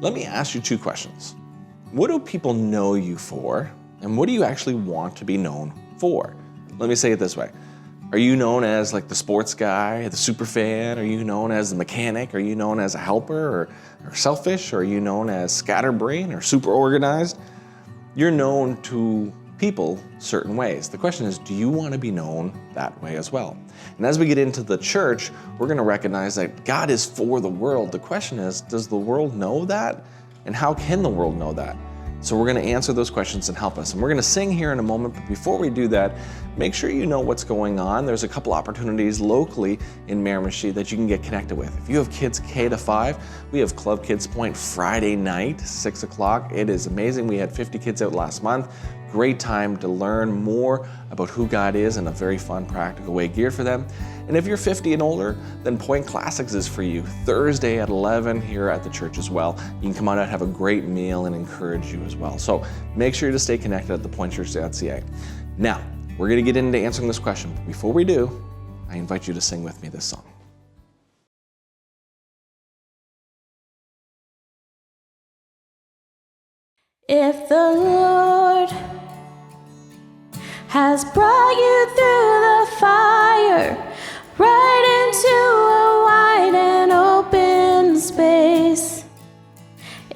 Let me ask you two questions. What do people know you for, and what do you actually want to be known for? Let me say it this way. Are you known as like the sports guy, the super fan? Are you known as the mechanic? Are you known as a helper or selfish? Or are you known as scatterbrain or super organized? You're known to people certain ways. The question is, do you want to be known that way as well? And as we get into the church, we're going to recognize that God is for the world. The question is, does the world know that? And how can the world know that? So we're going to answer those questions and help us. And we're going to sing here in a moment, but before we do that, make sure you know what's going on. There's a couple opportunities locally in Miramichi that you can get connected with. If you have kids K-5, we have Club Kids Point Friday night, 6 o'clock. It is amazing. We had 50 kids out last month. Great time to learn more about who God is in a very fun, practical way geared for them. And if you're 50 and older, then Point Classics is for you. Thursday at 11 here at the church as well. You can come out and have a great meal and encourage you as well. So make sure to stay connected at thepointchurch.ca. Now, we're going to get into answering this question. But before we do, I invite you to sing with me this song. If the Lord has brought you through the fire, right into a wide and open space.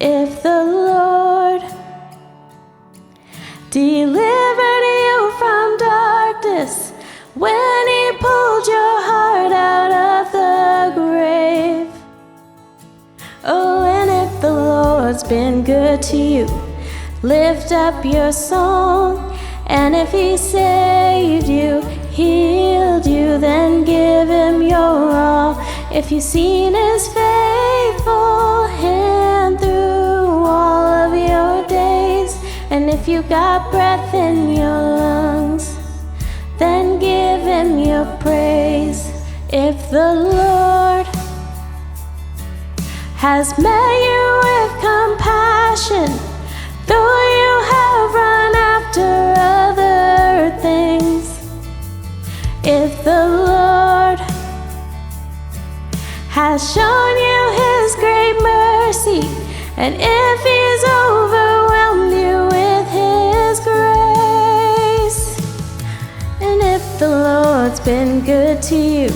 If the Lord delivered you from darkness when He pulled your heart out of the grave. Oh, and if the Lord's been good to you, lift up your song. And if He saved you, healed you, then give Him your all. If you've seen His faithful hand through all of your days, and if you got breath in your lungs, then give Him your praise. If the Lord has met you with compassion, though you have run after other things, if the Lord has shown you His great mercy, and if He's overwhelmed you with His grace, and if the Lord's been good to you,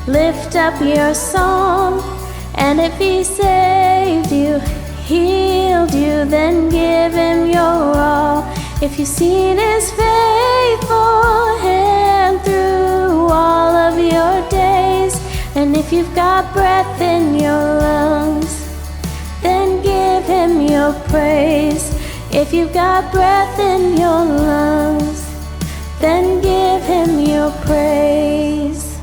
lift up your song. And if He saved you, healed you, then give Him your all. If you've seen His faithful hand through all of your days, and if you've got breath in your lungs, then give Him your praise. If you've got breath in your lungs, then give Him your praise.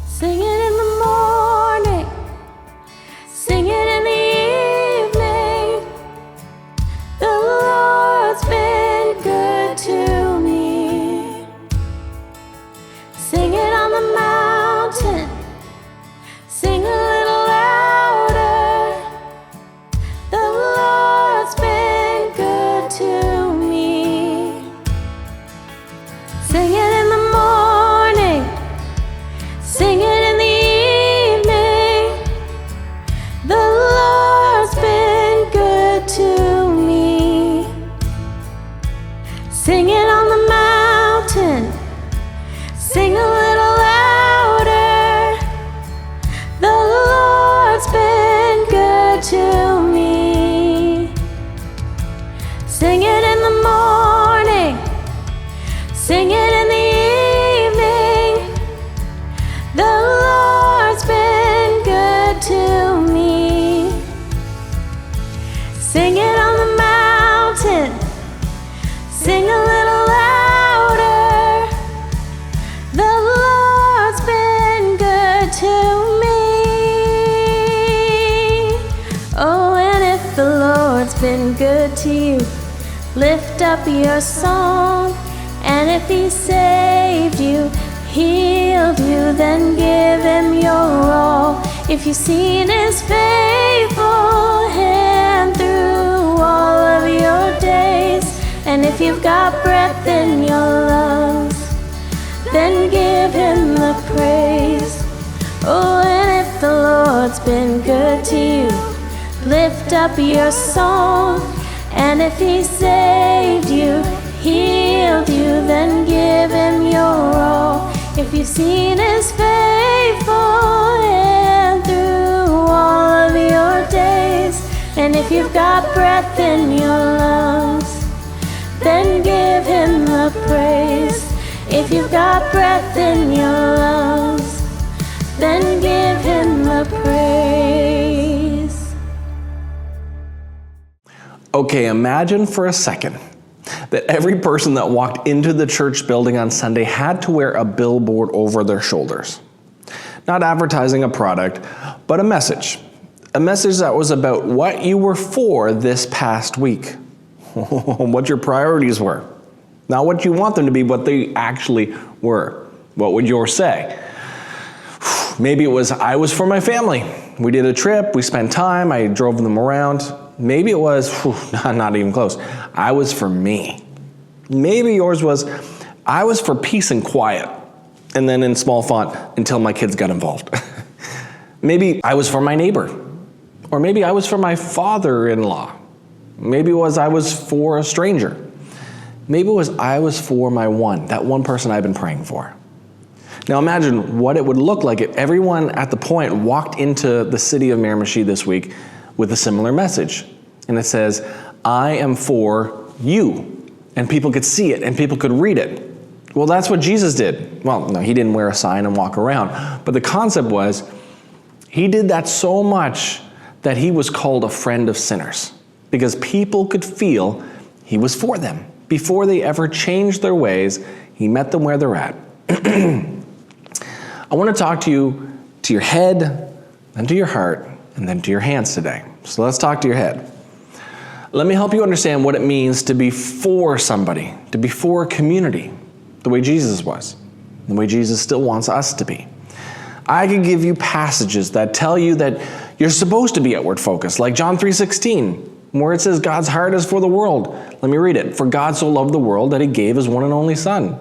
Sing it in the morning, sing it in the evening. The Lord's been good to me. Sing it on the mountain, sing a little louder. The Lord's been good to me. Sing it in the morning, sing it in the evening. The Lord's been good to me. Sing it on the mountain, sing a little louder. The Lord's been good to me. Sing it in the morning, sing it in the evening. The Lord's been good to me. Sing it on the mountain, sing a little louder. The Lord's been good to me. Oh, and if the Lord's been good to you, lift up your song. And if He saved you, healed you, then give Him your all. If you've seen His faithful hand through all of your days, and if you've got breath in your lungs, then give Him the praise. Oh, and if the Lord's been good to you, lift lift up your song. And if he saved you, healed you, then give him your all. If you've seen his faithful hand through all of your days, and if you've got breath in your lungs, then give him the praise. If you've got breath in your lungs, then give him the praise. Okay, imagine for a second that every person that walked into the church building on Sunday had to wear a billboard over their shoulders. Not advertising a product, but a message. A message that was about what you were for this past week. What your priorities were. Not what you want them to be, what they actually were. What would yours say? Maybe it was, I was for my family. We did a trip, we spent time, I drove them around. Maybe it was, not even close, I was for me. Maybe yours was, I was for peace and quiet. And then in small font, until my kids got involved. Maybe I was for my neighbor. Or maybe I was for my father-in-law. Maybe it was I was for a stranger. Maybe it was I was for my one, that one person I've been praying for. Now imagine what it would look like if everyone at the point walked into the city of Miramichi this week with a similar message. And it says, I am for you. And people could see it and people could read it. Well, that's what Jesus did. Well, no, he didn't wear a sign and walk around. But the concept was, he did that so much that he was called a friend of sinners. Because people could feel he was for them. Before they ever changed their ways, he met them where they're at. I want to talk to you, to your head, then to your heart, and then to your hands today. So let's talk to your head. Let me help you understand what it means to be for somebody, to be for a community, the way Jesus was, the way Jesus still wants us to be. I could give you passages that tell you that you're supposed to be outward focused, like John 3:16, where it says God's heart is for the world. Let me read it. For God so loved the world that he gave his one and only son.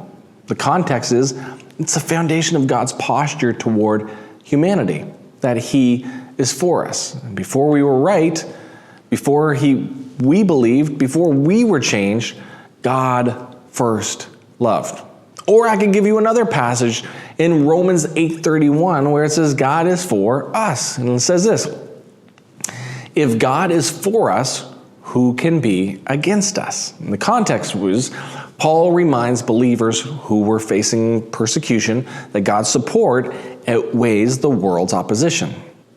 The context is, it's the foundation of God's posture toward humanity, that he is for us. And before we were right, before we believed, before we were changed, God first loved. Or I could give you another passage in Romans 8:31 where it says God is for us. And it says this, if God is for us, who can be against us? And the context was, Paul reminds believers who were facing persecution that God's support outweighs the world's opposition.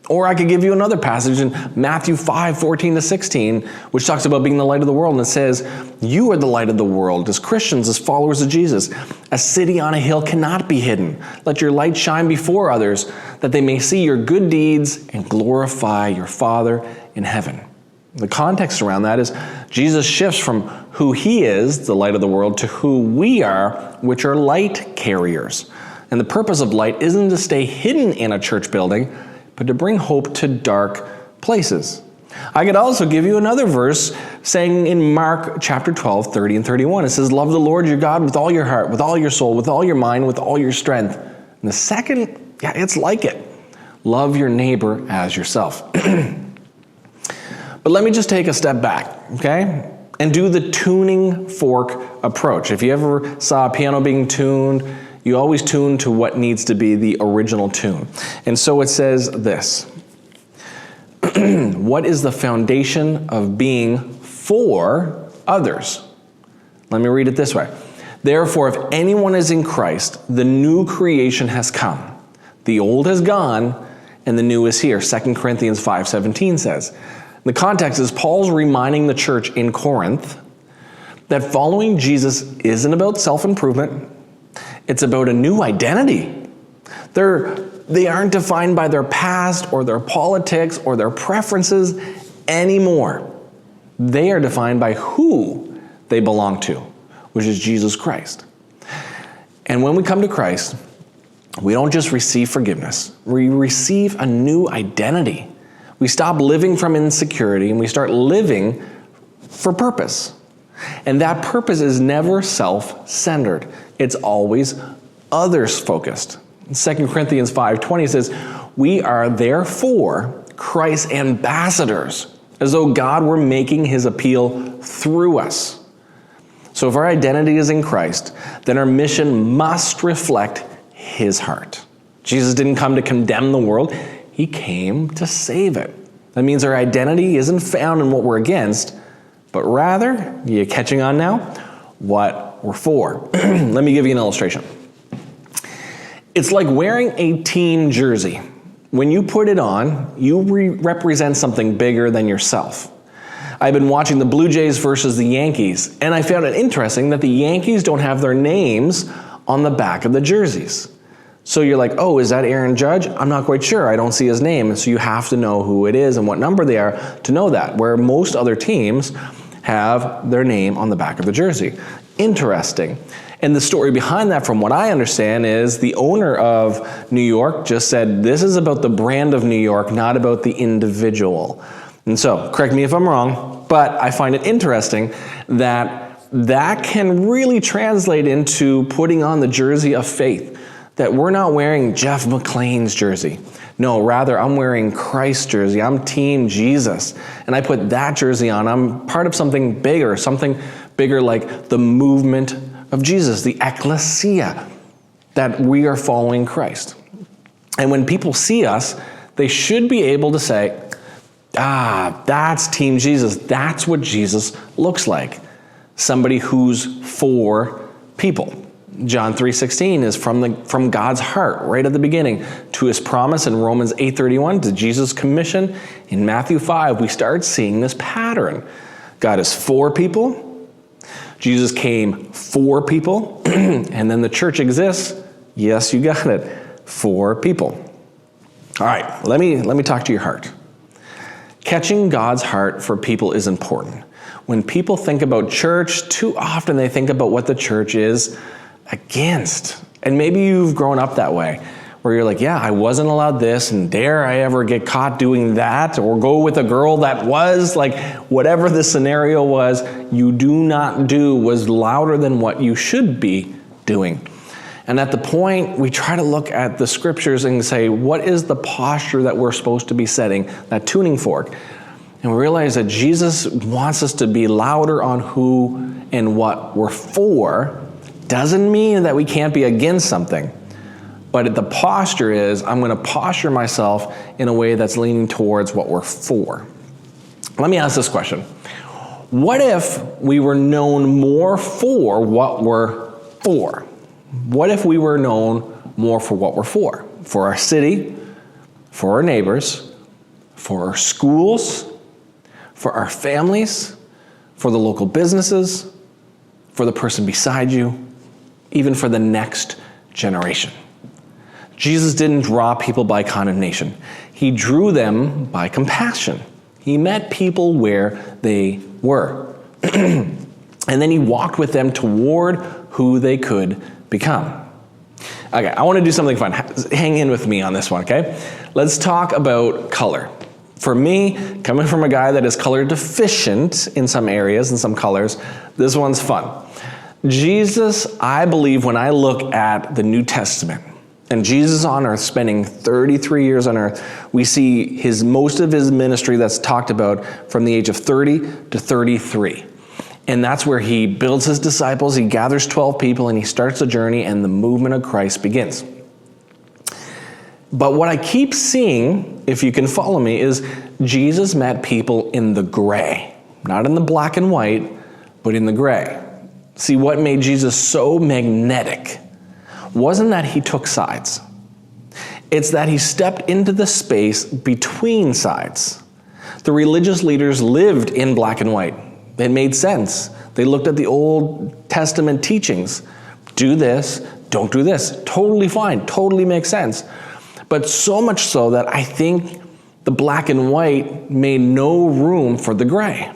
Or I could give you another passage in Matthew 5:14-16, which talks about being the light of the world. And it says, you are the light of the world as Christians, as followers of Jesus. A city on a hill cannot be hidden. Let your light shine before others, that they may see your good deeds and glorify your Father in heaven. The context around that is Jesus shifts from who he is, the light of the world, to who we are, which are light carriers. And the purpose of light isn't to stay hidden in a church building, but to bring hope to dark places. I could also give you another verse saying in Mark chapter 12, 30-31, it says, love the Lord your God with all your heart, with all your soul, with all your mind, with all your strength. And the second, it's like it. Love your neighbor as yourself. But let me just take a step back, okay? And do the tuning fork approach. If you ever saw a piano being tuned, you always tune to what needs to be the original tune. And so it says this. What is the foundation of being for others? Let me read it this way. Therefore, if anyone is in Christ, the new creation has come. The old has gone, and the new is here. 2 Corinthians 5:17 says. The context is Paul's reminding the church in Corinth that following Jesus isn't about self-improvement. It's about a new identity. They aren't defined by their past or their politics or their preferences anymore. They are defined by who they belong to, which is Jesus Christ. And when we come to Christ, we don't just receive forgiveness. We receive a new identity. We stop living from insecurity and we start living for purpose. And that purpose is never self-centered. It's always others-focused. 2 Corinthians 5:20 says, we are therefore Christ's ambassadors, as though God were making his appeal through us. So if our identity is in Christ, then our mission must reflect his heart. Jesus didn't come to condemn the world, he came to save it. That means our identity isn't found in what we're against, but rather, you catching on now, what we're for. Let me give you an illustration. It's like wearing a team jersey. When you put it on, you represent something bigger than yourself. I've been watching the Blue Jays versus the Yankees, and I found it interesting that the Yankees don't have their names on the back of the jerseys. So you're like, oh, is that Aaron Judge? I'm not quite sure. I don't see his name. So you have to know who it is and what number they are to know that, where most other teams have their name on the back of the jersey. Interesting. And the story behind that, from what I understand, is the owner of New York just said, this is about the brand of New York, not about the individual. And so, correct me if I'm wrong, but I find it interesting that that can really translate into putting on the jersey of faith. That we're not wearing Jeff McLean's jersey. No, rather I'm wearing Christ's jersey. I'm Team Jesus. And I put that jersey on. I'm part of something bigger like the movement of Jesus, the ecclesia, that we are following Christ. And when people see us, they should be able to say, that's Team Jesus. That's what Jesus looks like. Somebody who's for people. John 3:16 is from God's heart right at the beginning to his promise in Romans 8:31 to Jesus' commission in Matthew 5. We start seeing this pattern. God is for people. Jesus came for people. And then the church exists. Yes, you got it. For people. All right, let me talk to your heart. Catching God's heart for people is important. When people think about church, too often they think about what the church is against. And maybe you've grown up that way, where you're like, yeah, I wasn't allowed this, and dare I ever get caught doing that, or go with a girl that was, like, whatever the scenario was, you do not do was louder than what you should be doing. And at the point, we try to look at the scriptures and say, what is the posture that we're supposed to be setting, that tuning fork? And we realize that Jesus wants us to be louder on who and what we're for. Doesn't mean that we can't be against something. But the posture is, I'm going to posture myself in a way that's leaning towards what we're for. Let me ask this question. What if we were known more for what we're for? What if we were known more for what we're for? For our city, for our neighbors, for our schools, for our families, for the local businesses, for the person beside you, even for the next generation. Jesus didn't draw people by condemnation. He drew them by compassion. He met people where they were. And then he walked with them toward who they could become. Okay, I want to do something fun. Hang in with me on this one, okay? Let's talk about color. For me, coming from a guy that is color deficient in some areas and some colors, this one's fun. Jesus, I believe, when I look at the New Testament, and Jesus on earth spending 33 years on earth, we see most of his ministry that's talked about from the age of 30 to 33. And that's where he builds his disciples, he gathers 12 people, and he starts the journey, and the movement of Christ begins. But what I keep seeing, if you can follow me, is Jesus met people in the gray. Not in the black and white, but in the gray. See, what made Jesus so magnetic wasn't that he took sides. It's that he stepped into the space between sides. The religious leaders lived in black and white. It made sense. They looked at the Old Testament teachings. Do this, don't do this. Totally fine, totally makes sense. But so much so that I think the black and white made no room for the gray.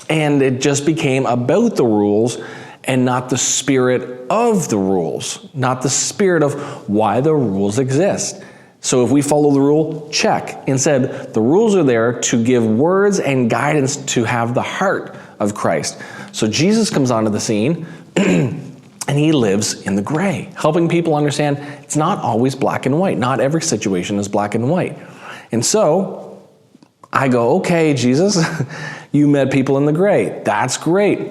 And it just became about the rules and not the spirit of the rules, not the spirit of why the rules exist. So if we follow the rule, check. Instead, the rules are there to give words and guidance to have the heart of Christ. So Jesus comes onto the scene and he lives in the gray, helping people understand it's not always black and white. Not every situation is black and white. And so I go, okay, Jesus, you met people in the gray. That's great.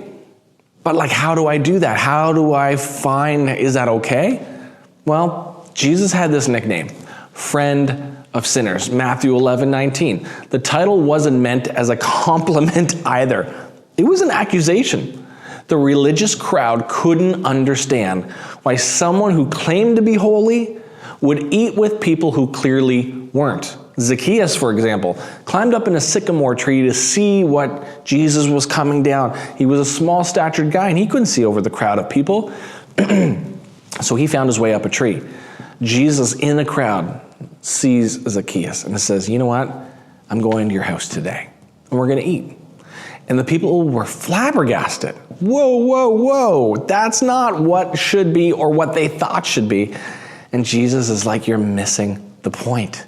But like, how do I do that? How do I find, is that okay? Well, Jesus had this nickname, friend of sinners, Matthew 11:19. The title wasn't meant as a compliment either. It was an accusation. The religious crowd couldn't understand why someone who claimed to be holy would eat with people who clearly weren't. Zacchaeus, for example, climbed up in a sycamore tree to see what Jesus was coming down. He was a small-statured guy, and he couldn't see over the crowd of people. So he found his way up a tree. Jesus, in the crowd, sees Zacchaeus and says, you know what? I'm going to your house today, and we're going to eat. And the people were flabbergasted. Whoa, whoa, whoa. That's not what should be or what they thought should be. And Jesus is like, you're missing the point.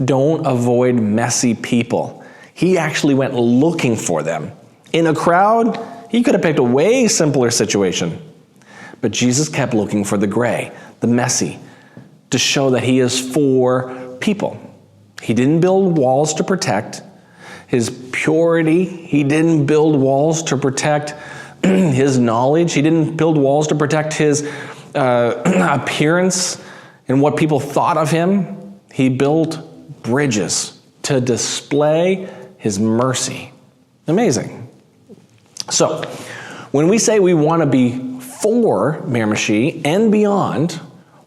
Don't avoid messy people. He actually went looking for them. In a crowd, he could have picked a way simpler situation. But Jesus kept looking for the gray, the messy, to show that he is for people. He didn't build walls to protect his purity. He didn't build walls to protect his knowledge. He didn't build walls to protect his appearance and what people thought of him. He built bridges to display his mercy. Amazing. So, when we say we want to be for Miramichi and beyond,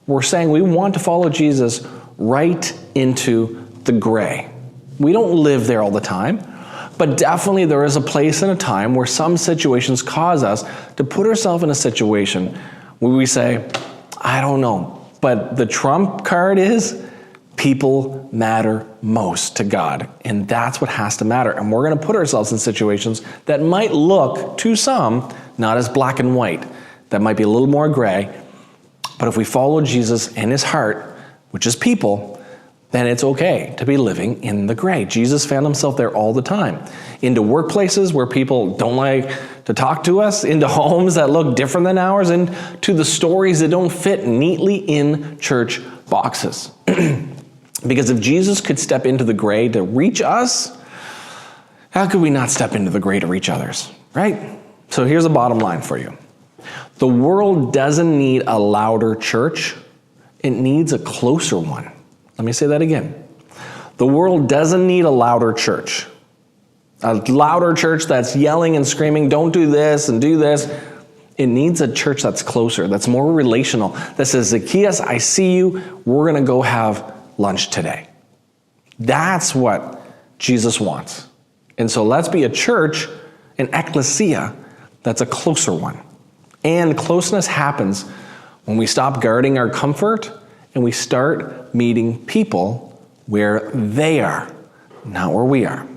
we're saying we want to follow Jesus right into the gray. We don't live there all the time, but definitely there is a place and a time where some situations cause us to put ourselves in a situation where we say, I don't know, but the trump card is people matter most to God, and that's what has to matter. And we're going to put ourselves in situations that might look, to some, not as black and white, that might be a little more gray. But if we follow Jesus and his heart, which is people, then it's okay to be living in the gray. Jesus found himself there all the time. Into workplaces where people don't like to talk to us, into homes that look different than ours, and to the stories that don't fit neatly in church boxes. Because if Jesus could step into the gray to reach us, how could we not step into the gray to reach others, right? So here's the bottom line for you. The world doesn't need a louder church. It needs a closer one. Let me say that again. The world doesn't need a louder church. A louder church that's yelling and screaming, don't do this and do this. It needs a church that's closer, that's more relational, that says, Zacchaeus, I see you. We're going to go have lunch today. That's what Jesus wants. And so let's be a church, an ecclesia, that's a closer one. And closeness happens when we stop guarding our comfort and we start meeting people where they are, not where we are.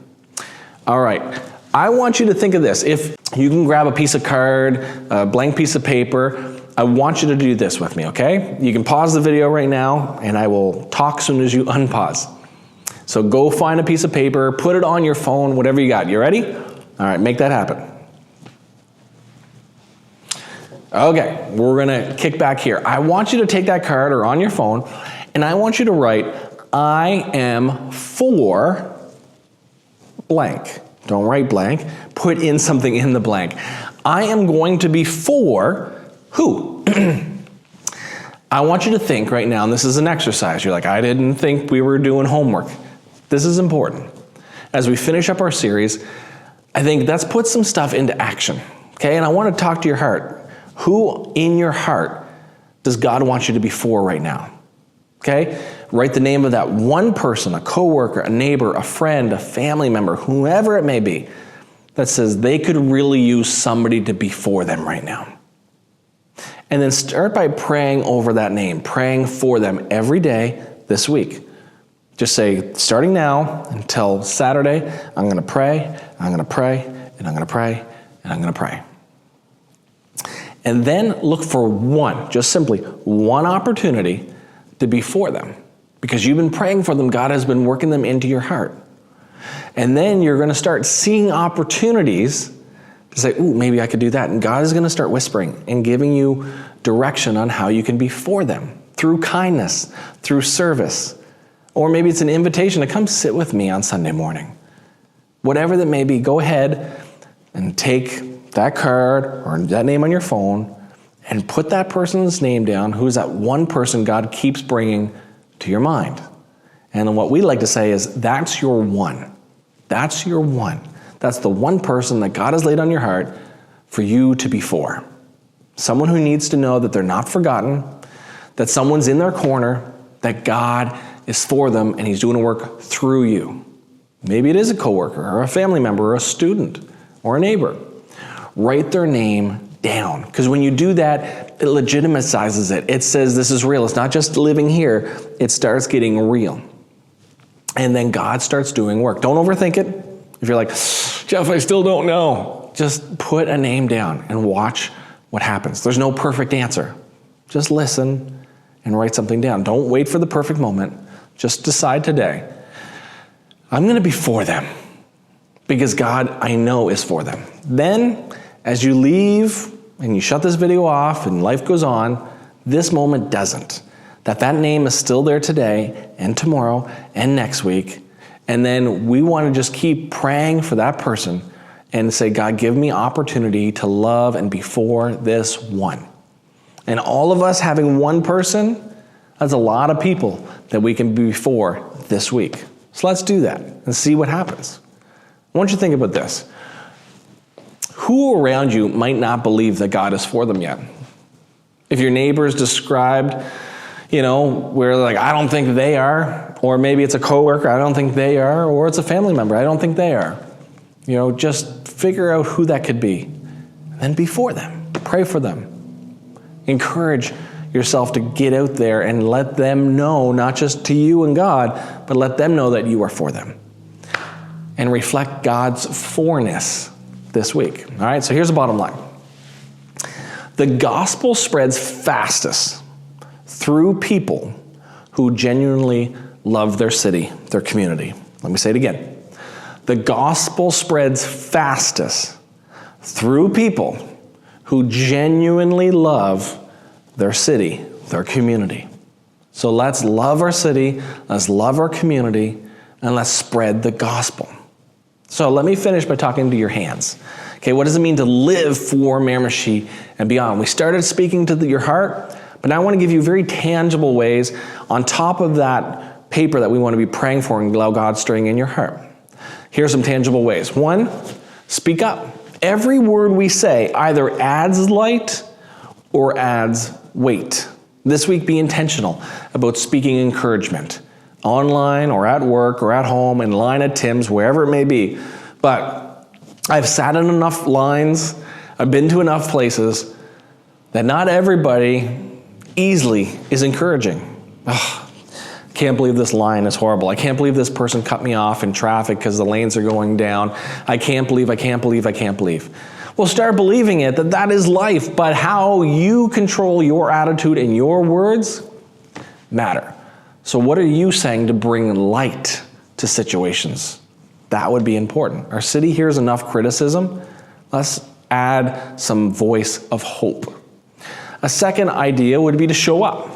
All right, I want you to think of this. If you can grab a piece of card, a blank piece of paper, I want you to do this with me, okay? You can pause the video right now, and I will talk as soon as you unpause. So go find a piece of paper, put it on your phone, whatever you got. You ready? All right, make that happen. Okay, we're gonna kick back here. I want you to take that card or on your phone, and I want you to write, I am for blank. Don't write blank. Put in something in the blank. I am going to be for who? I want you to think right now, and this is an exercise. You're like, I didn't think we were doing homework. This is important. As we finish up our series, I think let's put some stuff into action, okay? And I want to talk to your heart. Who in your heart does God want you to be for right now? Okay? Write the name of that one person, a coworker, a neighbor, a friend, a family member, whoever it may be, that says they could really use somebody to be for them right now. And then start by praying over that name, praying for them every day this week. Just say, starting now until Saturday, I'm going to pray, I'm going to pray, and I'm going to pray, and I'm going to pray. And then look for one, just simply one opportunity to be for them. Because you've been praying for them, God has been working them into your heart. And then you're going to start seeing opportunities to say, ooh, maybe I could do that. And God is going to start whispering and giving you direction on how you can be for them through kindness, through service. Or maybe it's an invitation to come sit with me on Sunday morning whatever that may be, go ahead and take that card or that name on your phone and put that person's name down. Who's that one person God keeps bringing to your mind? And then what we like to say is, that's your one. That's your one. That's the one person that God has laid on your heart for you to be for. Someone who needs to know that they're not forgotten, that someone's in their corner, that God is for them and he's doing a work through you. Maybe it is a coworker or a family member or a student or a neighbor. Write their name down, because when you do that, it legitimizes it. It says this is real. It's not just living here. It starts getting real. And then God starts doing work. Don't overthink it. If you're like, Jeff, I still don't know, just put a name down and watch what happens. There's no perfect answer. Just listen and write something down. Don't wait for the perfect moment. Just decide today, I'm going to be for them, because God, I know, is for them. Then, as you leave and you shut this video off and life goes on, this moment doesn't. That name is still there today and tomorrow and next week. And then we want to just keep praying for that person and say, God, give me opportunity to love and be for this one. And all of us having one person, that's a lot of people that we can be for this week. So let's do that and see what happens. I want you to think about this. Who around you might not believe that God is for them yet? If your neighbor is described, where like, I don't think they are, or maybe it's a coworker, I don't think they are, or it's a family member, I don't think they are. Just figure out who that could be, and then be for them. Pray for them. Encourage yourself to get out there and let them know, not just to you and God, but let them know that you are for them. And reflect God's forness this week. All right, so here's the bottom line. The gospel spreads fastest through people who genuinely love their city, their community. Let me say it again. The gospel spreads fastest through people who genuinely love their city, their community. So let's love our city, let's love our community, and let's spread the gospel. So let me finish by talking to your hands. Okay, what does it mean to live for Miramichi and beyond? We started speaking to your heart, but now I want to give you very tangible ways on top of that paper that we want to be praying for and allow God stirring in your heart. Here's some tangible ways. One, speak up. Every word we say either adds light or adds weight. This week, be intentional about speaking encouragement, online or at work or at home, in line at Tim's, wherever it may be. But I've sat in enough lines, I've been to enough places that not everybody easily is encouraging. Oh, can't believe this line is horrible. I can't believe this person cut me off in traffic because the lanes are going down. I can't believe. Well, start believing it, that is life, but how you control your attitude and your words matter. So what are you saying to bring light to situations? That would be important. Our city hears enough criticism. Let's add some voice of hope. A second idea would be to show up.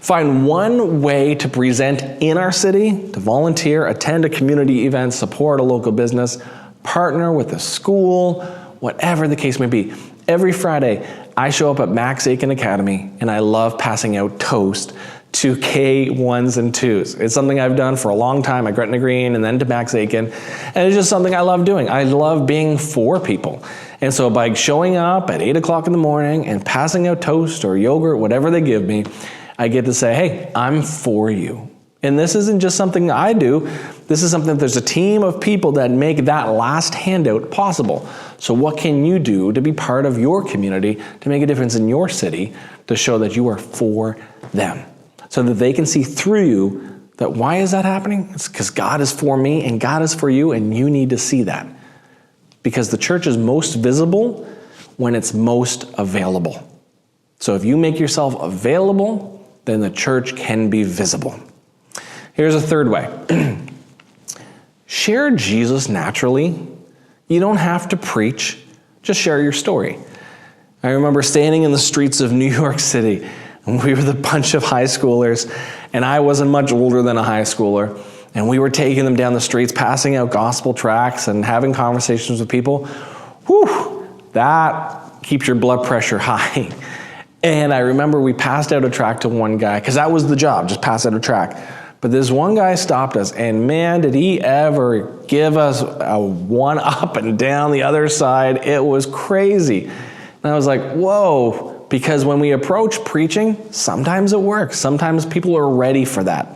Find one way to present in our city, to volunteer, attend a community event, support a local business, partner with a school, whatever the case may be. Every Friday, I show up at Max Aiken Academy, and I love passing out toast to K1s and 2s. It's something I've done for a long time at Gretna Green and then to Max Aiken, and it's just something I love doing. I love being for people. And so by showing up at 8 o'clock in the morning and passing out toast or yogurt, whatever they give me, I get to say, hey, I'm for you. And this isn't just something I do. This is something that there's a team of people that make that last handout possible. So what can you do to be part of your community, to make a difference in your city, to show that you are for them, so that they can see through you that why is that happening? It's because God is for me and God is for you, and you need to see that. Because the church is most visible when it's most available. So if you make yourself available, then the church can be visible. Here's a third way. Share Jesus naturally. You don't have to preach. Just share your story. I remember standing in the streets of New York City, and we were the bunch of high schoolers, and I wasn't much older than a high schooler, and we were taking them down the streets, passing out gospel tracts and having conversations with people. Whew, that keeps your blood pressure high. And I remember we passed out a tract to one guy, because that was the job, just pass out a tract. But this one guy stopped us, and man, did he ever give us a one up and down the other side. It was crazy. And I was like, whoa, because when we approach preaching, sometimes it works. Sometimes people are ready for that.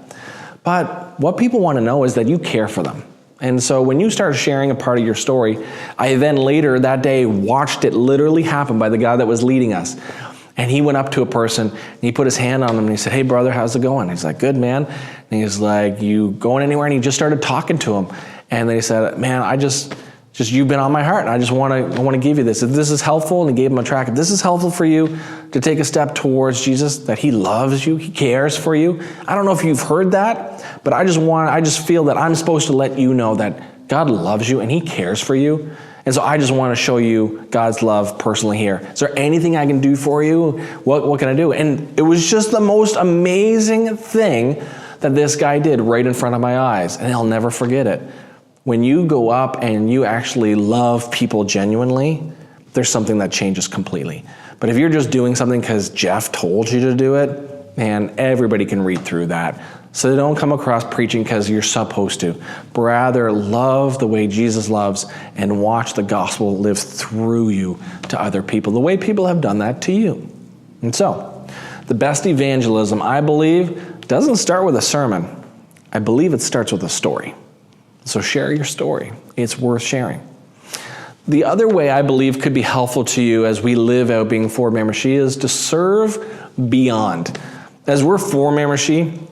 But what people want to know is that you care for them. And so when you start sharing a part of your story, I then later that day watched it literally happen by the guy that was leading us. And he went up to a person, and he put his hand on him, and he said, hey, brother, how's it going? He's like, good, man. And he's like, you going anywhere? And he just started talking to him. And then he said, man, I just you've been on my heart, and I want to give you this. If this is helpful, and he gave him a tract, if this is helpful for you to take a step towards Jesus, that he loves you, he cares for you. I don't know if you've heard that, but I just feel that I'm supposed to let you know that God loves you, and he cares for you. And so I just want to show you God's love personally here. Is there anything I can do for you? What can I do? And it was just the most amazing thing that this guy did right in front of my eyes. And I'll never forget it. When you go up and you actually love people genuinely, there's something that changes completely. But if you're just doing something because Jeff told you to do it, man, everybody can read through that. So they don't come across preaching because you're supposed to. But rather, love the way Jesus loves and watch the gospel live through you to other people, the way people have done that to you. And so, the best evangelism, I believe, doesn't start with a sermon. I believe it starts with a story. So share your story. It's worth sharing. The other way I believe could be helpful to you as we live out being for Miramichi is to serve beyond. As we're for Miramichi,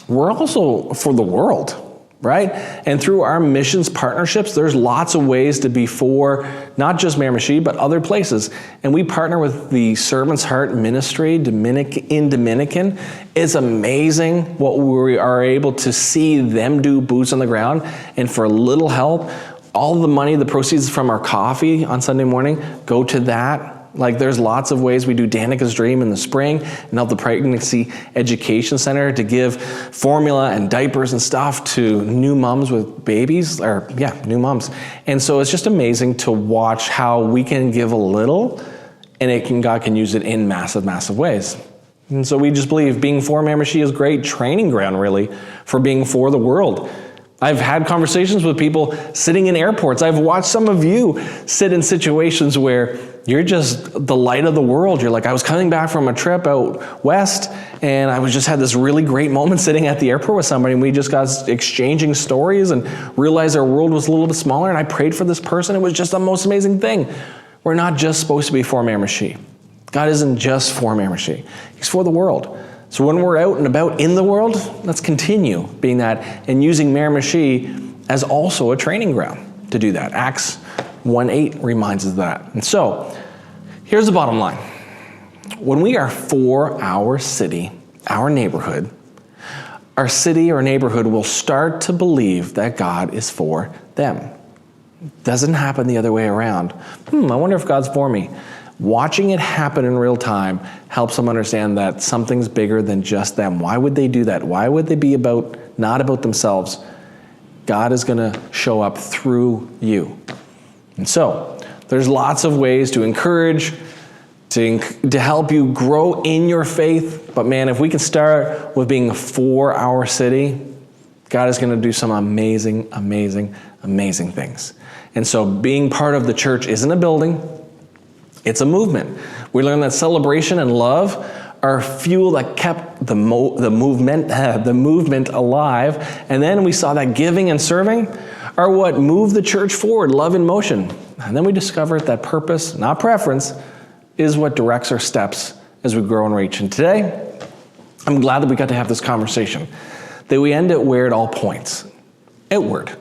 we're also for the world, right? And through our missions partnerships, there's lots of ways to be for not just Miramichi, but other places. And we partner with the Servant's Heart Ministry in Dominican. It's amazing what we are able to see them do, boots on the ground. And for a little help, all the money, the proceeds from our coffee on Sunday morning go to that. Like there's lots of ways we do Danica's Dream in the spring and help the Pregnancy Education Center to give formula and diapers and stuff to new moms with babies, new moms. And so it's just amazing to watch how we can give a little and God can use it in massive, massive ways. And so we just believe being for Miramichi is a great training ground really for being for the world. I've had conversations with people sitting in airports. I've watched some of you sit in situations where you're just the light of the world. You're like, I was coming back from a trip out west, and I just had this really great moment sitting at the airport with somebody, and we just got exchanging stories and realized our world was a little bit smaller, and I prayed for this person. It was just the most amazing thing. We're not just supposed to be for Miramichi. God isn't just for Miramichi. He's for the world. So when we're out and about in the world, let's continue being that and using Miramichi as also a training ground to do that. Acts 1:8 reminds us of that. And so, here's the bottom line. When we are for our city, our neighborhood, our city or neighborhood will start to believe that God is for them. It doesn't happen the other way around. I wonder if God's for me. Watching it happen in real time helps them understand that something's bigger than just them. Why would they do that? Why would they be not about themselves? God is going to show up through you. And so, there's lots of ways to encourage, to help you grow in your faith. But man, if we can start with being for our city, God is going to do some amazing, amazing, amazing things. And so being part of the church isn't a building. It's a movement. We learned that celebration and love are fuel that kept the movement alive. And then we saw that giving and serving are what moved the church forward, love in motion. And then we discovered that purpose, not preference, is what directs our steps as we grow and reach. And today, I'm glad that we got to have this conversation, that we end it where it all points, outward.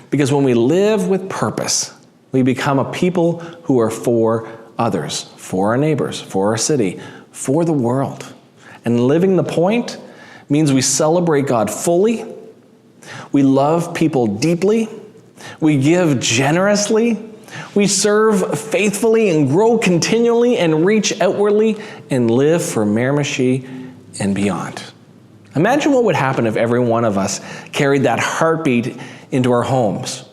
Because when we live with purpose, we become a people who are for others, for our neighbors, for our city, for the world. And living the point means we celebrate God fully, we love people deeply, we give generously, we serve faithfully and grow continually and reach outwardly and live for Miramichi and beyond. Imagine what would happen if every one of us carried that heartbeat into our homes,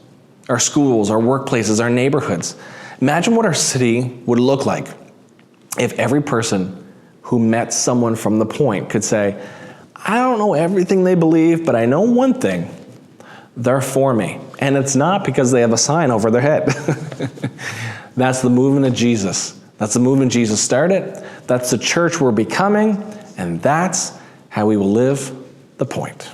our schools, our workplaces, our neighborhoods. Imagine what our city would look like if every person who met someone from the Point could say, I don't know everything they believe, but I know one thing. They're for me. And it's not because they have a sign over their head. That's the movement of Jesus. That's the movement Jesus started. That's the church we're becoming. And that's how we will live the Point.